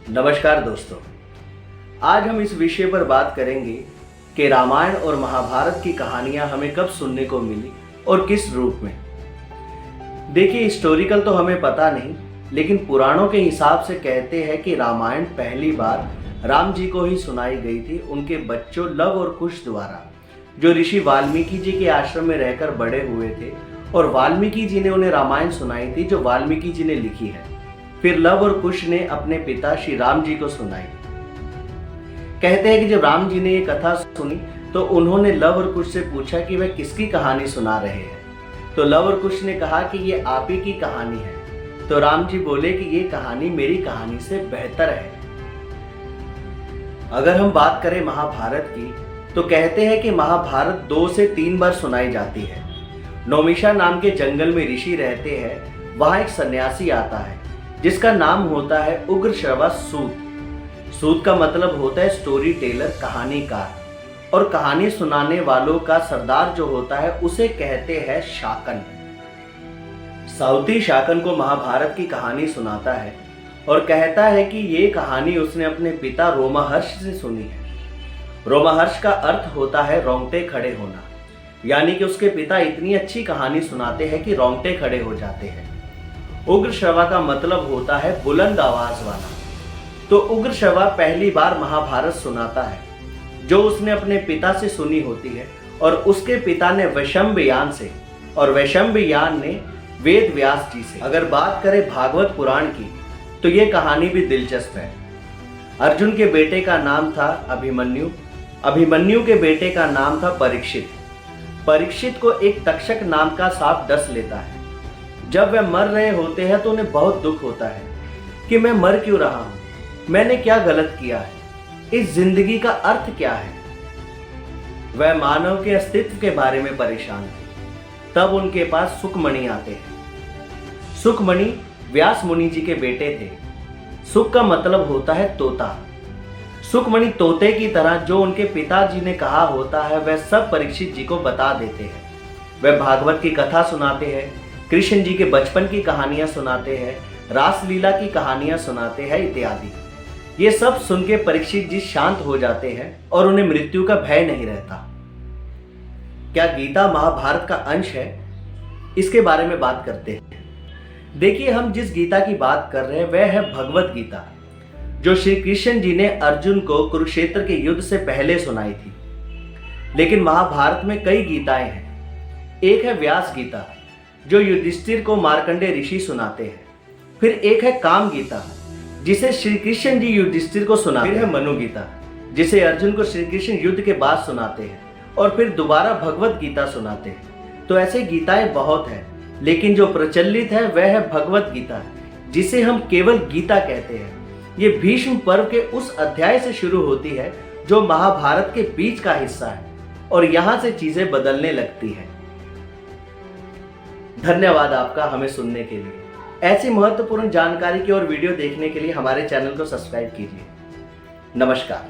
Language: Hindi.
नमस्कार दोस्तों, आज हम इस विषय पर बात करेंगे कि रामायण और महाभारत की कहानियां हमें कब सुनने को मिली और किस रूप में। देखिए, हिस्टोरिकल तो हमें पता नहीं, लेकिन पुराणों के हिसाब से कहते हैं कि रामायण पहली बार राम जी को ही सुनाई गई थी उनके बच्चों लव और कुश द्वारा, जो ऋषि वाल्मीकि जी के आश्रम में रहकर बड़े हुए थे। और वाल्मीकि जी ने उन्हें रामायण सुनाई थी, जो वाल्मीकि जी ने लिखी है। फिर लव और कुश ने अपने पिता श्री राम जी को सुनाई। कहते हैं कि जब राम जी ने ये कथा सुनी तो उन्होंने लव और कुश से पूछा कि वह किसकी कहानी सुना रहे हैं। तो लव और कुश ने कहा कि ये आप ही की कहानी है। तो राम जी बोले कि ये कहानी मेरी कहानी से बेहतर है। अगर हम बात करें महाभारत की, तो कहते हैं कि महाभारत 2 से 3 बार सुनाई जाती है। नौमिषा नाम के जंगल में ऋषि रहते हैं। वहां एक सन्यासी आता है जिसका नाम होता है उग्रश्रवा सूत। सूत का मतलब होता है स्टोरी टेलर, कहानीकार। और कहानी सुनाने वालों का सरदार जो होता है उसे कहते हैं शाकन। साउथी शाकन को महाभारत की कहानी सुनाता है और कहता है कि ये कहानी उसने अपने पिता रोमहर्ष से सुनी है। रोमहर्ष का अर्थ होता है रोंगटे खड़े होना, यानी कि उसके पिता इतनी अच्छी कहानी सुनाते हैं कि रोंगटे खड़े हो जाते हैं। उग्रश्रवा का मतलब होता है बुलंद आवाज वाला। तो उग्रश्रवा पहली बार महाभारत सुनाता है, जो उसने अपने पिता से सुनी होती है। और उसके पिता ने वैशंबयान से, और वैशंबयान ने वेद व्यास जी से। अगर बात करें भागवत पुराण की, तो ये कहानी भी दिलचस्प है। अर्जुन के बेटे का नाम था अभिमन्यु। अभिमन्यु के बेटे का नाम था परीक्षित। परीक्षित को एक तक्षक नाम का सांप डस लेता है। जब वे मर रहे होते हैं तो उन्हें बहुत दुख होता है कि मैं मर क्यों रहा हूं, मैंने क्या गलत किया है, इस जिंदगी का अर्थ क्या है। वह मानव के अस्तित्व के बारे में परेशान थे। तब उनके पास सुखमणि आते हैं। सुखमणि व्यास मुनि जी के बेटे थे। सुख का मतलब होता है तोता। सुखमणि तोते की तरह जो उनके पिताजी ने कहा होता है वह सब परीक्षित जी को बता देते हैं। वह भागवत की कथा सुनाते हैं, कृष्ण जी के बचपन की कहानियां सुनाते हैं, रासलीला की कहानियां सुनाते हैं इत्यादि। ये सब सुन के परीक्षित जी शांत हो जाते हैं और उन्हें मृत्यु का भय नहीं रहता। क्या गीता महाभारत का अंश है? इसके बारे में बात करते हैं। देखिए, हम जिस गीता की बात कर रहे हैं वह है भगवत गीता, जो श्री कृष्ण जी ने अर्जुन को कुरुक्षेत्र के युद्ध से पहले सुनाई थी। लेकिन महाभारत में कई गीताएं हैं। एक है व्यास गीता, जो युधिष्ठिर को मार्कंडेय ऋषि सुनाते हैं। फिर एक है काम गीता, जिसे श्री कृष्ण जी युधिष्ठिर को सुनाते हैं। फिर है मनु गीता, जिसे अर्जुन को श्री कृष्ण युद्ध के बाद सुनाते हैं। और फिर दोबारा भगवत गीता सुनाते हैं। तो ऐसे गीताएं बहुत हैं, लेकिन जो प्रचलित है वह है भगवत गीता, जिसे हम केवल गीता कहते हैं। ये भीष्म पर्व के उस अध्याय से शुरू होती है जो महाभारत के बीच का हिस्सा है, और यहां से चीजें बदलने लगती हैं। धन्यवाद आपका हमें सुनने के लिए। ऐसी महत्वपूर्ण जानकारी की और वीडियो देखने के लिए हमारे चैनल को सब्सक्राइब कीजिए। नमस्कार।